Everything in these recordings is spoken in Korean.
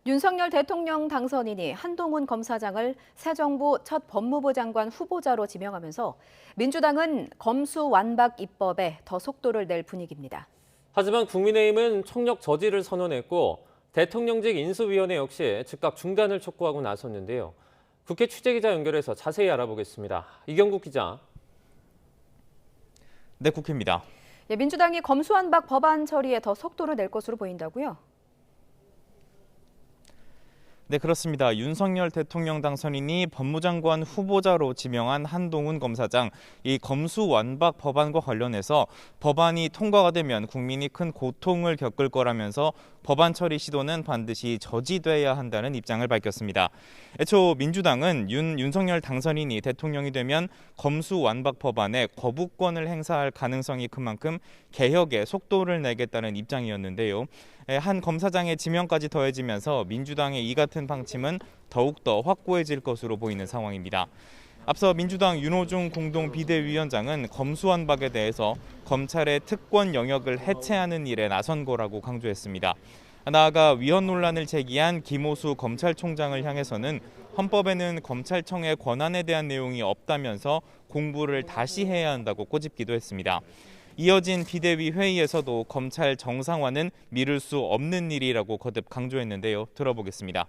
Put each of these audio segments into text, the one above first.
윤석열 대통령 당선인이 한동훈 검사장을 새 정부 첫 법무부 장관 후보자로 지명하면서 민주당은 검수완박 입법에 더 속도를 낼 분위기입니다. 하지만 국민의힘은 총력 저지를 선언했고 대통령직 인수위원회 역시 즉각 중단을 촉구하고 나섰는데요. 국회 취재기자 연결해서 자세히 알아보겠습니다. 이경국 기자. 네, 국회입니다. 민주당이 검수완박 법안 처리에 더 속도를 낼 것으로 보인다고요? 네, 그렇습니다. 윤석열 대통령 당선인이 법무장관 후보자로 지명한 한동훈 검사장, 이 검수완박 법안과 관련해서 법안이 통과가 되면 국민이 큰 고통을 겪을 거라면서 법안 처리 시도는 반드시 저지돼야 한다는 입장을 밝혔습니다. 애초 민주당은 윤석열 당선인이 대통령이 되면 검수완박 법안에 거부권을 행사할 가능성이 큰 만큼 개혁에 속도를 내겠다는 입장이었는데요. 한 검사장의 지명까지 더해지면서 민주당의 이 같은 방침은 더욱더 확고해질 것으로 보이는 상황입니다. 앞서 민주당 윤호중 공동 비대위원장은 검수완박에 대해서 검찰의 특권 영역을 해체하는 일에 나선 거라고 강조했습니다. 나아가 위헌 논란을 제기한 김오수 검찰총장을 향해서는 헌법에는 검찰청의 권한에 대한 내용이 없다면서 공부를 다시 해야 한다고 꼬집기도 했습니다. 이어진 비대위 회의에서도 검찰 정상화는 미룰 수 없는 일이라고 거듭 강조했는데요. 들어보겠습니다.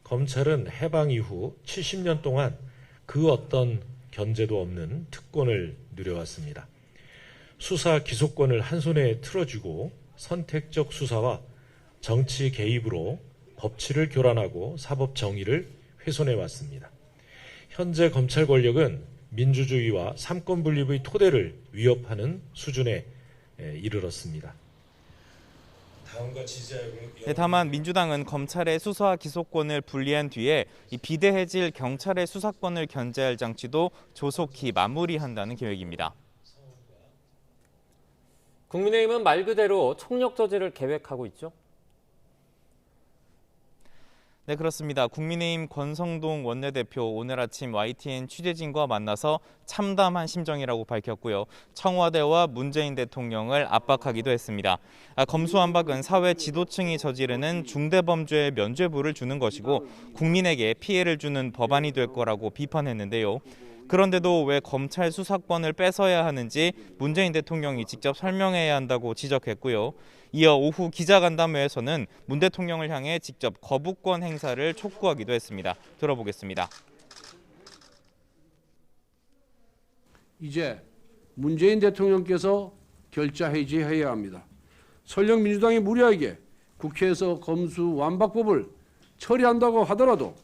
검찰은 해방 이후 70년 동안 그 어떤 견제도 없는 특권을 누려왔습니다. 수사 기소권을 한 손에 틀어주고 선택적 수사와 정치 개입으로 법치를 교란하고 사법 정의를 훼손해왔습니다. 현재 검찰 권력은 민주주의와 삼권 분립의 토대를 위협하는 수준에 이르렀습니다. 다만 민주당은 검찰의 수사 기소권을 분리한 뒤에 이 비대해질 경찰의 수사권을 견제할 장치도 조속히 마무리한다는 계획입니다. 국민의힘은 말 그대로 총력 저지를 계획하고 있죠? 네, 그렇습니다. 국민의힘 권성동 원내대표 오늘 아침 YTN 취재진과 만나서 참담한 심정이라고 밝혔고요. 청와대와 문재인 대통령을 압박하기도 했습니다. 검수완박은 사회 지도층이 저지르는 중대범죄 면죄부를 주는 것이고 국민에게 피해를 주는 법안이 될 거라고 비판했는데요. 그런데도 왜 검찰 수사권을 뺏어야 하는지 문재인 대통령이 직접 설명해야 한다고 지적했고요. 이어 오후 기자간담회에서는 문 대통령을 향해 직접 거부권 행사를 촉구하기도 했습니다. 들어보겠습니다. 이제 문재인 대통령께서 결자 해지해야 합니다. 설령 민주당이 무리하게 국회에서 검수완박법을 처리한다고 하더라도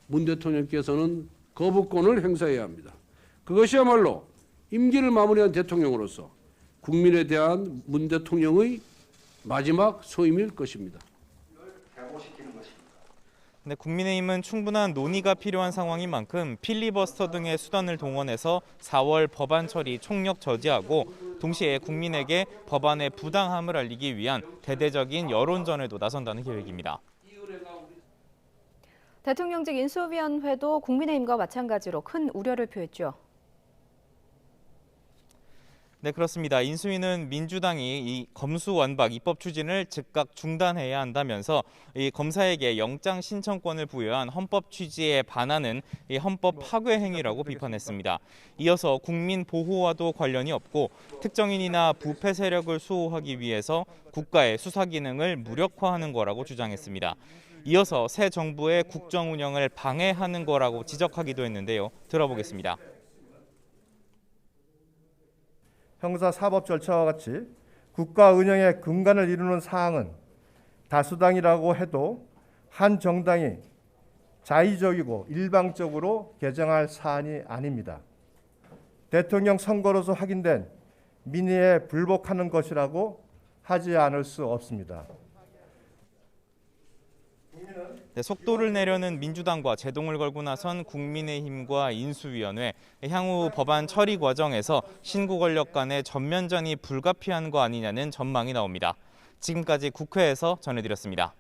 문 대통령께서는 거부권을 행사해야 합니다. 그것이야말로 임기를 마무리한 대통령으로서 국민에 대한 문 대통령의 마지막 소임일 것입니다. 네, 국민의힘은 충분한 논의가 필요한 상황인 만큼 필리버스터 등의 수단을 동원해서 4월 법안 처리 총력 저지하고 동시에 국민에게 법안의 부당함을 알리기 위한 대대적인 여론전에도 나선다는 계획입니다. 대통령직 인수위원회도 국민의힘과 마찬가지로 큰 우려를 표했죠. 네, 그렇습니다. 인수위는 민주당이 이 검수완박 입법 추진을 즉각 중단해야 한다면서 이 검사에게 영장 신청권을 부여한 헌법 취지에 반하는 이 헌법 파괴 행위라고 비판했습니다. 이어서 국민 보호와도 관련이 없고 특정인이나 부패 세력을 수호하기 위해서 국가의 수사 기능을 무력화하는 거라고 주장했습니다. 이어서 새 정부의 국정 운영을 방해하는 거라고 지적하기도 했는데요. 들어보겠습니다. 형사사법 절차와 같이 국가 운영의 근간을 이루는 사항은 다수당이라고 해도 한 정당이 자의적이고 일방적으로 개정할 사안이 아닙니다. 대통령 선거로서 확인된 민의에 불복하는 것이라고 하지 않을 수 없습니다. 네, 속도를 내려는 민주당과 제동을 걸고 나선 국민의힘과 인수위원회, 향후 법안 처리 과정에서 신구 권력 간의 전면전이 불가피한 거 아니냐는 전망이 나옵니다. 지금까지 국회에서 전해드렸습니다.